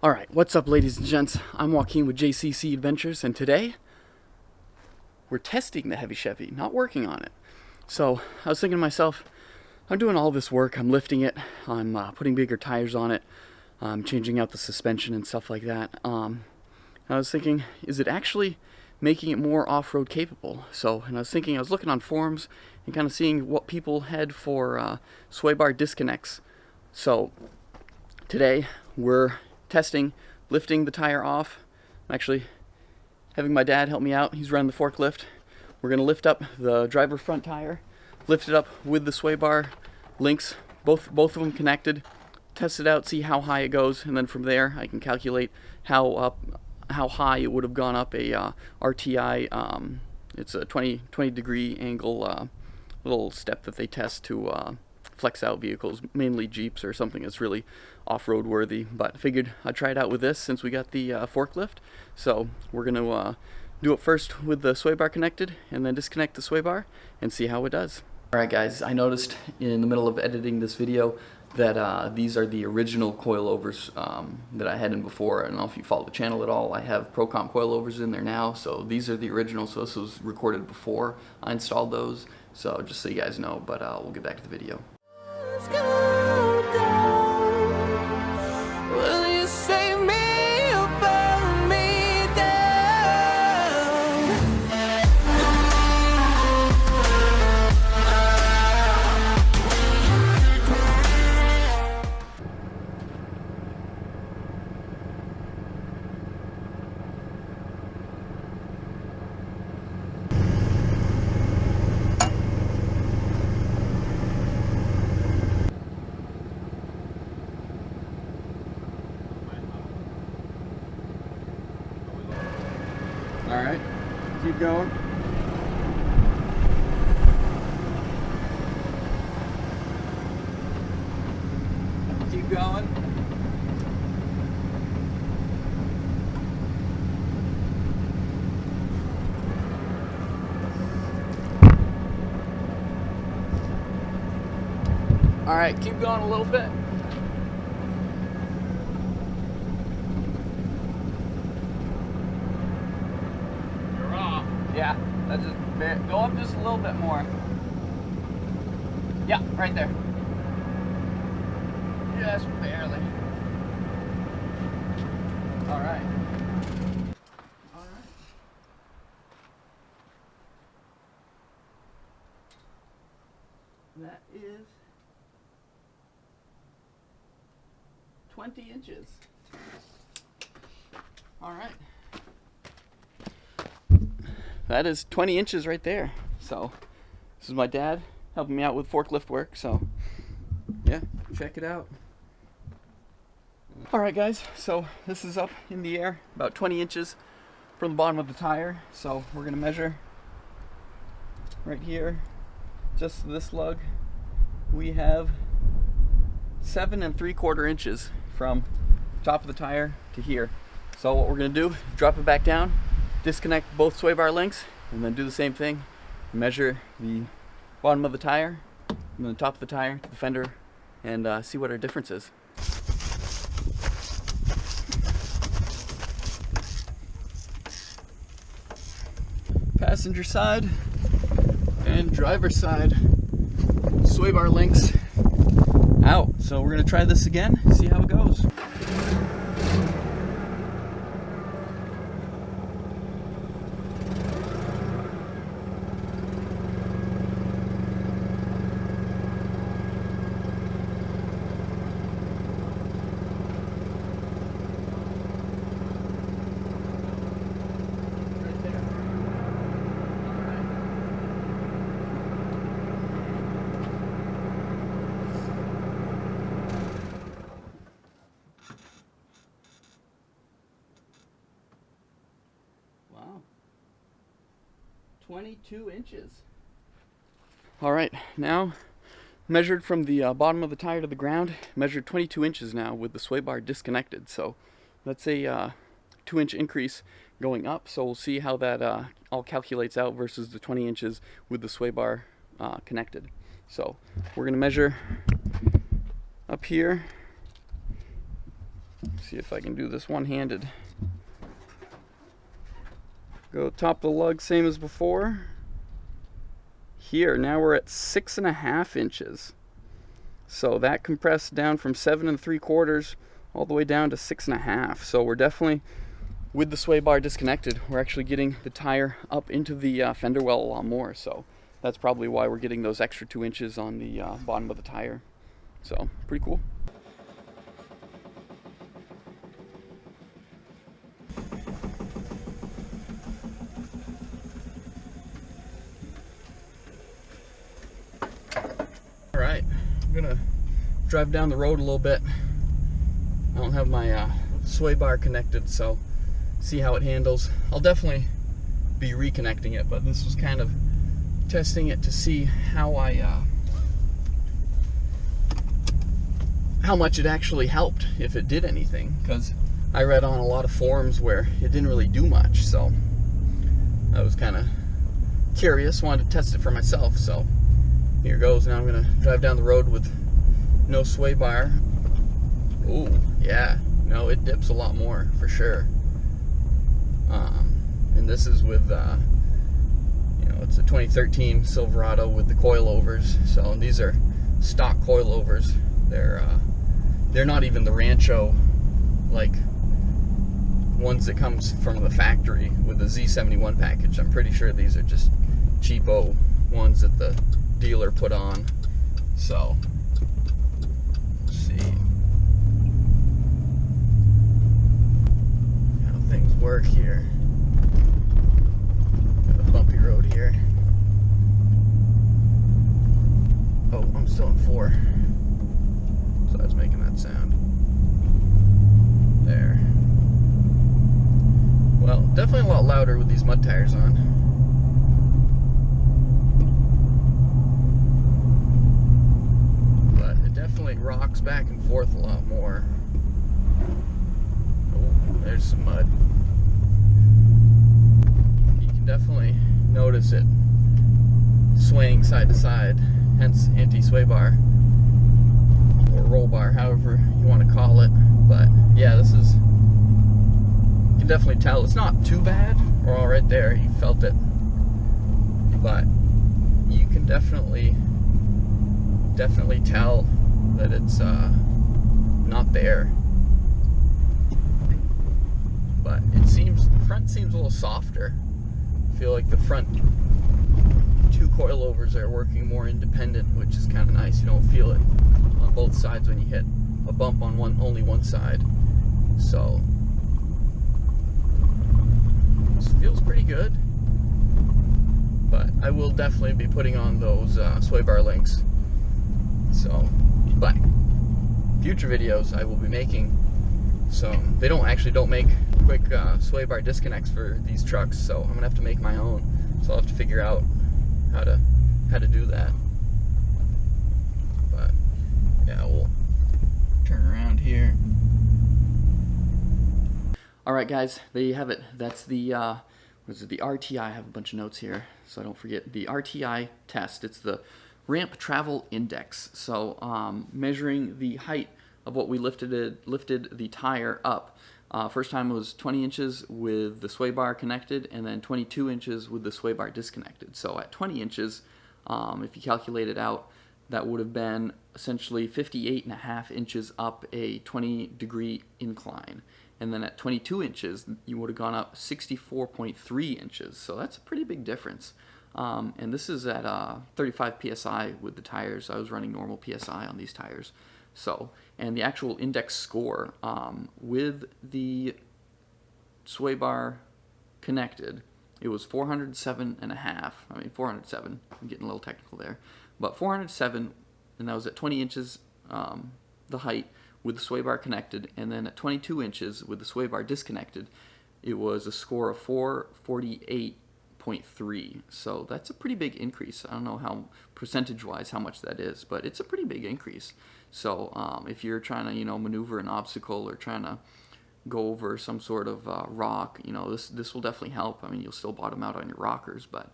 Alright, what's up ladies and gents? I'm Joaquin with JCC Adventures, and today we're testing the Heavy Chevy, not working on it. So I was thinking to myself, I'm doing all this work, I'm lifting it, I'm putting bigger tires on it, I'm changing out the suspension and stuff like that. I was thinking, is it actually making it more off-road capable? And I was looking on forums and kind of seeing what people had for sway bar disconnects. So today we're testing lifting the tire off. I'm actually having my dad help me out. He's running the forklift. We're going to lift up the driver front tire, lift it up with the sway bar links, both of them connected, test it out, see how high it goes, and then from there I can calculate how high it would have gone up a RTI. It's a 20 degree angle little step that they test to flex out vehicles, mainly Jeeps or something that's really off-road worthy. But I figured I'd try it out with this since we got the forklift. So we're going to do it first with the sway bar connected and then disconnect the sway bar and see how it does. Alright guys, I noticed in the middle of editing this video that these are the original coilovers that I had in before. I don't know if you follow the channel at all. I have Procomp coilovers in there now, so these are the original. So this was recorded before I installed those, so just so you guys know. But we'll get back to the video. All right, keep going. Keep going. All right, keep going a little bit. Yeah, that's just go up just a little bit more. Yeah, right there. Just barely. All right. All right. That is 20 inches. All right. That is 20 inches right there. So this is my dad helping me out with forklift work. So yeah, check it out. All right guys, so this is up in the air about 20 inches from the bottom of the tire. So we're gonna measure right here, just this lug. We have 7 3/4 inches from top of the tire to here. So what we're gonna do, drop it back down, disconnect both sway bar links, and then do the same thing. Measure the bottom of the tire and then the top of the tire to the fender, and see what our difference is. Passenger side and driver side sway bar links out. So we're gonna try this again, see how it goes. Wow, 22 inches. All right, now measured from the bottom of the tire to the ground, measured 22 inches now with the sway bar disconnected. So that's a 2-inch increase going up. So we'll see how that all calculates out versus the 20 inches with the sway bar connected. So we're going to measure up here See if I can do this one-handed. Go top of the lug, same as before. Here, now we're at 6.5 inches. So that compressed down from 7 3/4 all the way down to 6.5. So we're definitely, with the sway bar disconnected, we're actually getting the tire up into the fender well a lot more. So that's probably why we're getting those extra 2 inches on the bottom of the tire. So pretty cool. All right, I'm gonna drive down the road a little bit. I don't have my sway bar connected, so see how it handles. I'll definitely be reconnecting it, but this was kind of testing it to see how how much it actually helped, if it did anything, because I read on a lot of forums where it didn't really do much. So I was kind of curious, wanted to test it for myself. So here goes. Now I'm gonna drive down the road with no sway bar. Oh yeah, no, it dips a lot more for sure. And this is with it's a 2013 Silverado with the coilovers. So these are stock coilovers. They're not even the Rancho like ones that comes from the factory with the Z71 package. I'm pretty sure these are just cheapo ones that the dealer put on. So let's see how things work here. Got a bumpy road here. Oh, I'm still in 4. So that's making that sound. There. Well, definitely a lot louder with these mud tires on. But it definitely rocks back and forth a lot more. Oh, there's some mud. You can definitely notice it swaying side to side, hence anti-sway bar. Or roll bar, however you want to call it. But yeah, this is, you can definitely tell it's not too bad. We're all right there, you felt it, but you can definitely tell that it's not there. But it seems, the front seems a little softer. I feel like the front 2 coilovers are working more independent, which is kind of nice. You don't feel it on both sides when you hit a bump on only one side. So this feels pretty good. But I will definitely be putting on those sway bar links. So, but future videos I will be making. So they don't make quick sway bar disconnects for these trucks. So I'm gonna have to make my own. So I'll have to figure out how to do that. But yeah, we'll turn around here. All right, guys, there you have it. That's the what is it? The RTI. I have a bunch of notes here, so I don't forget. The RTI test. It's the ramp travel index. So measuring the height of what we lifted the tire up. First time was 20 inches with the sway bar connected, and then 22 inches with the sway bar disconnected. So at 20 inches, if you calculate it out, that would have been essentially 58.5 inches up a 20-degree incline. And then at 22 inches, you would have gone up 64.3 inches. So that's a pretty big difference. And this is at 35 PSI with the tires. I was running normal PSI on these tires. So, and the actual index score with the sway bar connected, it was 407.5. I mean 407. I'm getting a little technical there, but 407, and that was at 20 inches the height with the sway bar connected, and then at 22 inches with the sway bar disconnected, it was a score of 448.3. So that's a pretty big increase. I don't know how percentage-wise how much that is, but it's a pretty big increase. So if you're trying to maneuver an obstacle or trying to go over some sort of rock, this will definitely help. I mean, you'll still bottom out on your rockers, but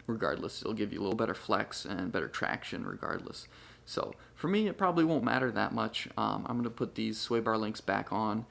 regardless, it'll give you a little better flex and better traction regardless. So for me, it probably won't matter that much. I'm going to put these sway bar links back on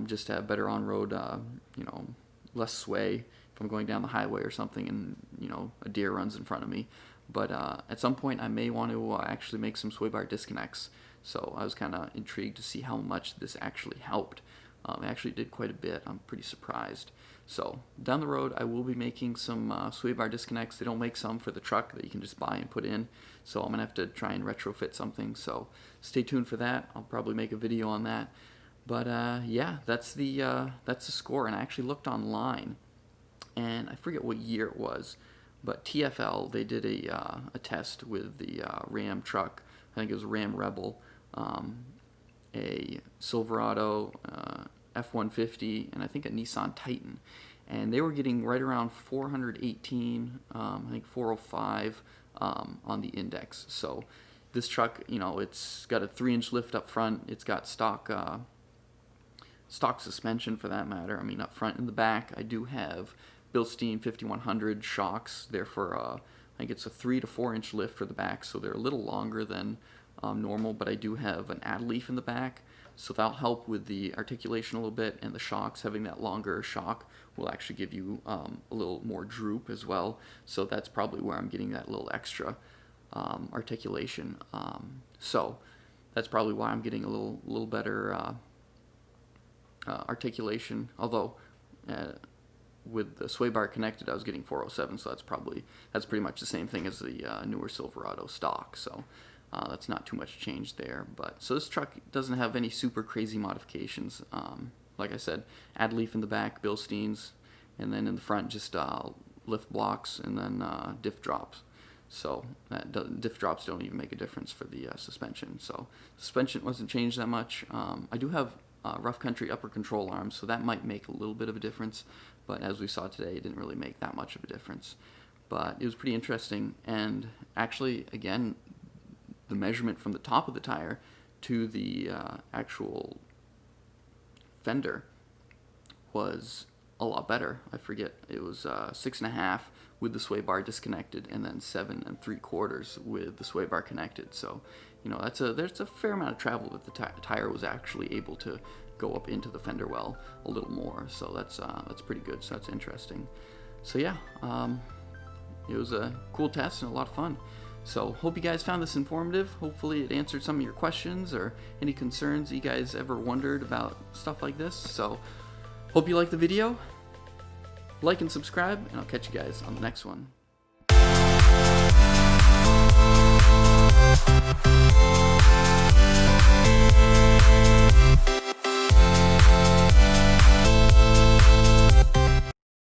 just to have better on-road, less sway if I'm going down the highway or something and, a deer runs in front of me. But at some point, I may want to actually make some sway bar disconnects. So I was kind of intrigued to see how much this actually helped. It actually did quite a bit. I'm pretty surprised. So down the road, I will be making some sway bar disconnects. They don't make some for the truck that you can just buy and put in. So I'm going to have to try and retrofit something. So stay tuned for that. I'll probably make a video on that. But yeah, that's the score. And I actually looked online, and I forget what year it was, but TFL, they did a test with the Ram truck. I think it was a Ram Rebel, a Silverado F-150, and I think a Nissan Titan. And they were getting right around 418, I think 405 on the index. So this truck, it's got a 3-inch lift up front. It's got stock suspension for that matter. I mean, up front and the back, I do have Bilstein 5100 shocks. Therefore, I think it's a 3 to 4 inch lift for the back, so they're a little longer than normal. But I do have an add leaf in the back, so that'll help with the articulation a little bit. And the shocks, having that longer shock, will actually give you a little more droop as well. So that's probably where I'm getting that little extra articulation. So that's probably why I'm getting a little better articulation. Although with the sway bar connected, I was getting 407, so that's pretty much the same thing as the newer Silverado stock. So that's not too much change there. But so this truck doesn't have any super crazy modifications. Like I said, add leaf in the back, Bilsteins, and then in the front just lift blocks and then diff drops. So diff drops don't even make a difference for the suspension. So suspension wasn't changed that much. I do have rough country upper control arms, so that might make a little bit of a difference. But as we saw today, it didn't really make that much of a difference. But it was pretty interesting. And actually, again, the measurement from the top of the tire to the actual fender was a lot better. I forget, it was 6.5 with the sway bar disconnected, and then 7 3/4 with the sway bar connected. So, there's a fair amount of travel that the tire was actually able to go up into the fender well a little more. So that's pretty good. So that's interesting. So yeah, it was a cool test and a lot of fun. So hope you guys found this informative. Hopefully it answered some of your questions or any concerns you guys ever wondered about stuff like this. So hope you liked the video. Like and subscribe, and I'll catch you guys on the next one.